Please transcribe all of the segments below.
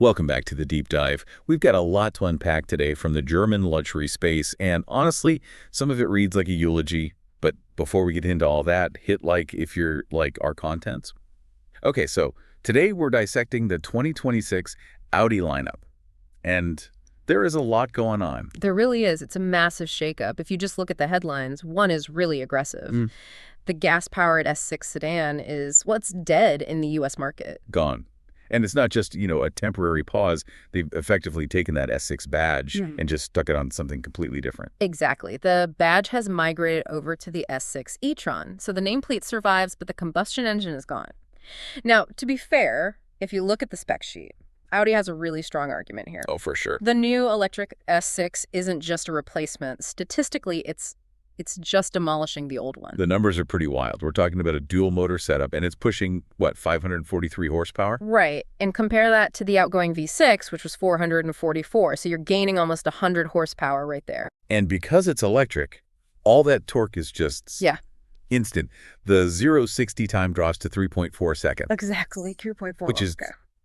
Welcome back to the Deep Dive. We've got a lot to unpack today from the German luxury space, and honestly, some of it reads like a eulogy. But before we get into all that, hit like if you're like our contents. Okay, so today we're dissecting the 2026 Audi lineup, and there is a lot going on. There really is. It's a massive shakeup. If you just look at the headlines, one is really aggressive. The gas-powered S6 sedan is, well, it's dead in the U.S. market. Gone. And it's not just, a temporary pause. They've effectively taken that S6 badge and just stuck it on something completely different. Exactly. The badge has migrated over to the S6 e-tron. So the nameplate survives, but the combustion engine is gone. Now, to be fair, if you look at the spec sheet, Audi has a really strong argument here. Oh, for sure. The new electric S6 isn't just a replacement. Statistically, it's just demolishing the old one. The numbers are pretty wild. We're talking about a dual motor setup, and it's pushing, 543 horsepower? Right. And compare that to the outgoing V6, which was 444. So you're gaining almost 100 horsepower right there. And because it's electric, all that torque is just instant. The 0-60 time drops to 3.4 seconds. Exactly, 2.4. Which is,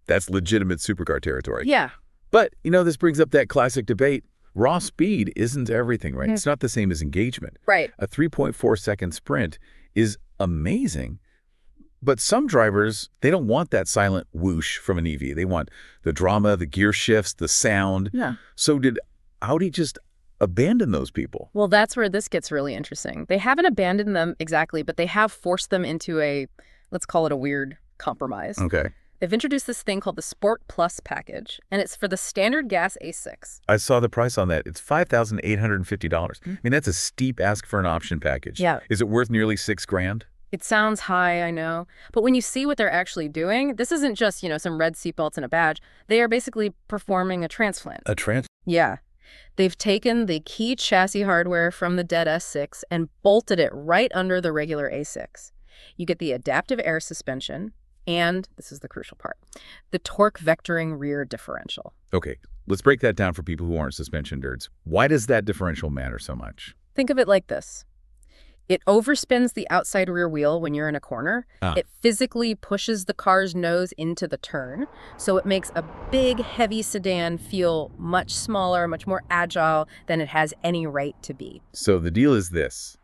that's legitimate supercar territory. Yeah. But, this brings up that classic debate. Raw speed isn't everything, right? It's not the same as engagement. Right. A 3.4-second sprint is amazing, but some drivers, they don't want that silent whoosh from an EV. They want the drama, the gear shifts, the sound. Yeah. So did Audi just abandon those people? Well, that's where this gets really interesting. They haven't abandoned them exactly, but they have forced them into a, let's call it a weird compromise. Okay. They've introduced this thing called the Sport Plus package, and it's for the standard gas A6. I saw the price on that. It's $5,850. I mean, that's a steep ask for an option package. Yeah. Is it worth nearly $6,000? It sounds high, I know. But when you see what they're actually doing, this isn't just, some red seatbelts and a badge. They are basically performing a transplant. A transplant? Yeah. They've taken the key chassis hardware from the dead S6 and bolted it right under the regular A6. You get the adaptive air suspension, and, this is the crucial part, the torque vectoring rear differential. Okay, let's break that down for people who aren't suspension nerds. Why does that differential matter so much? Think of it like this. It overspins the outside rear wheel when you're in a corner. It physically pushes the car's nose into the turn, so it makes a big, heavy sedan feel much smaller, much more agile than it has any right to be. So the deal is this.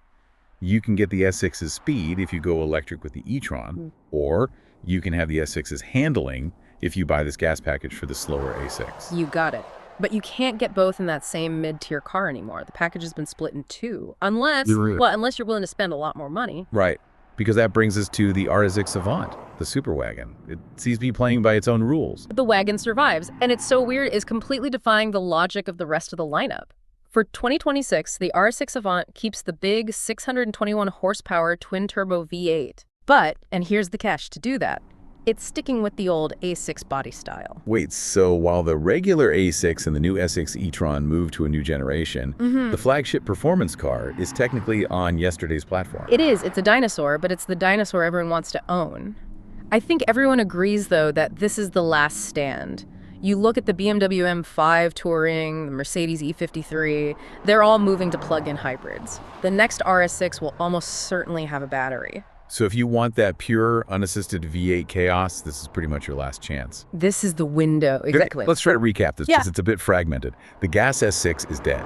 You can get the S6's speed if you go electric with the e-tron, or you can have the S6's handling if you buy this gas package for the slower A6. You got it. But you can't get both in that same mid-tier car anymore. The package has been split in two, unless you're willing to spend a lot more money. Right, because that brings us to the RS6 Avant, the super wagon. It seems to be playing by its own rules. The wagon survives, and it's so weird, it's completely defying the logic of the rest of the lineup. For 2026, the RS6 Avant keeps the big 621 horsepower twin-turbo V8. But, and here's the catch to do that, it's sticking with the old A6 body style. Wait, so while the regular A6 and the new S6 e-tron move to a new generation, the flagship performance car is technically on yesterday's platform. It is. It's a dinosaur, but it's the dinosaur everyone wants to own. I think everyone agrees, though, that this is the last stand. You look at the BMW M5 Touring, the Mercedes E53, they're all moving to plug-in hybrids. The next RS6 will almost certainly have a battery. So if you want that pure, unassisted V8 chaos, this is pretty much your last chance. This is the window. Exactly. Let's try to recap this because it's a bit fragmented. The gas S6 is dead.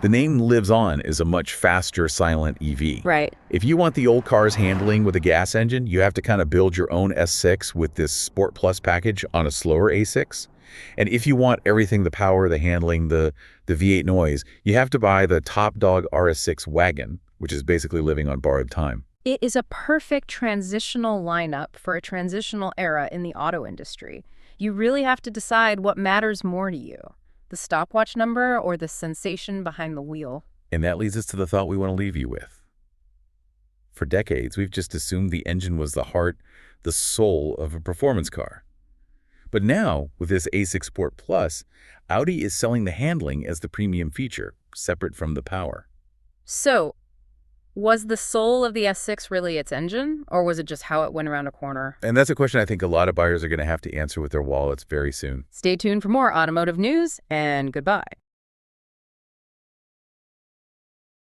The name lives on as a much faster, silent EV. Right. If you want the old car's handling with a gas engine, you have to kind of build your own S6 with this Sport Plus package on a slower A6. And if you want everything, the power, the handling, the V8 noise, you have to buy the top dog RS6 wagon, which is basically living on borrowed time. It is a perfect transitional lineup for a transitional era in the auto industry. You really have to decide what matters more to you, the stopwatch number or the sensation behind the wheel. And that leads us to the thought we want to leave you with. For decades, we've just assumed the engine was the heart, the soul of a performance car. But now, with this A6 Sport Plus, Audi is selling the handling as the premium feature, separate from the power. So, was the soul of the S6 really its engine, or was it just how it went around a corner? And that's a question I think a lot of buyers are going to have to answer with their wallets very soon. Stay tuned for more automotive news, and goodbye.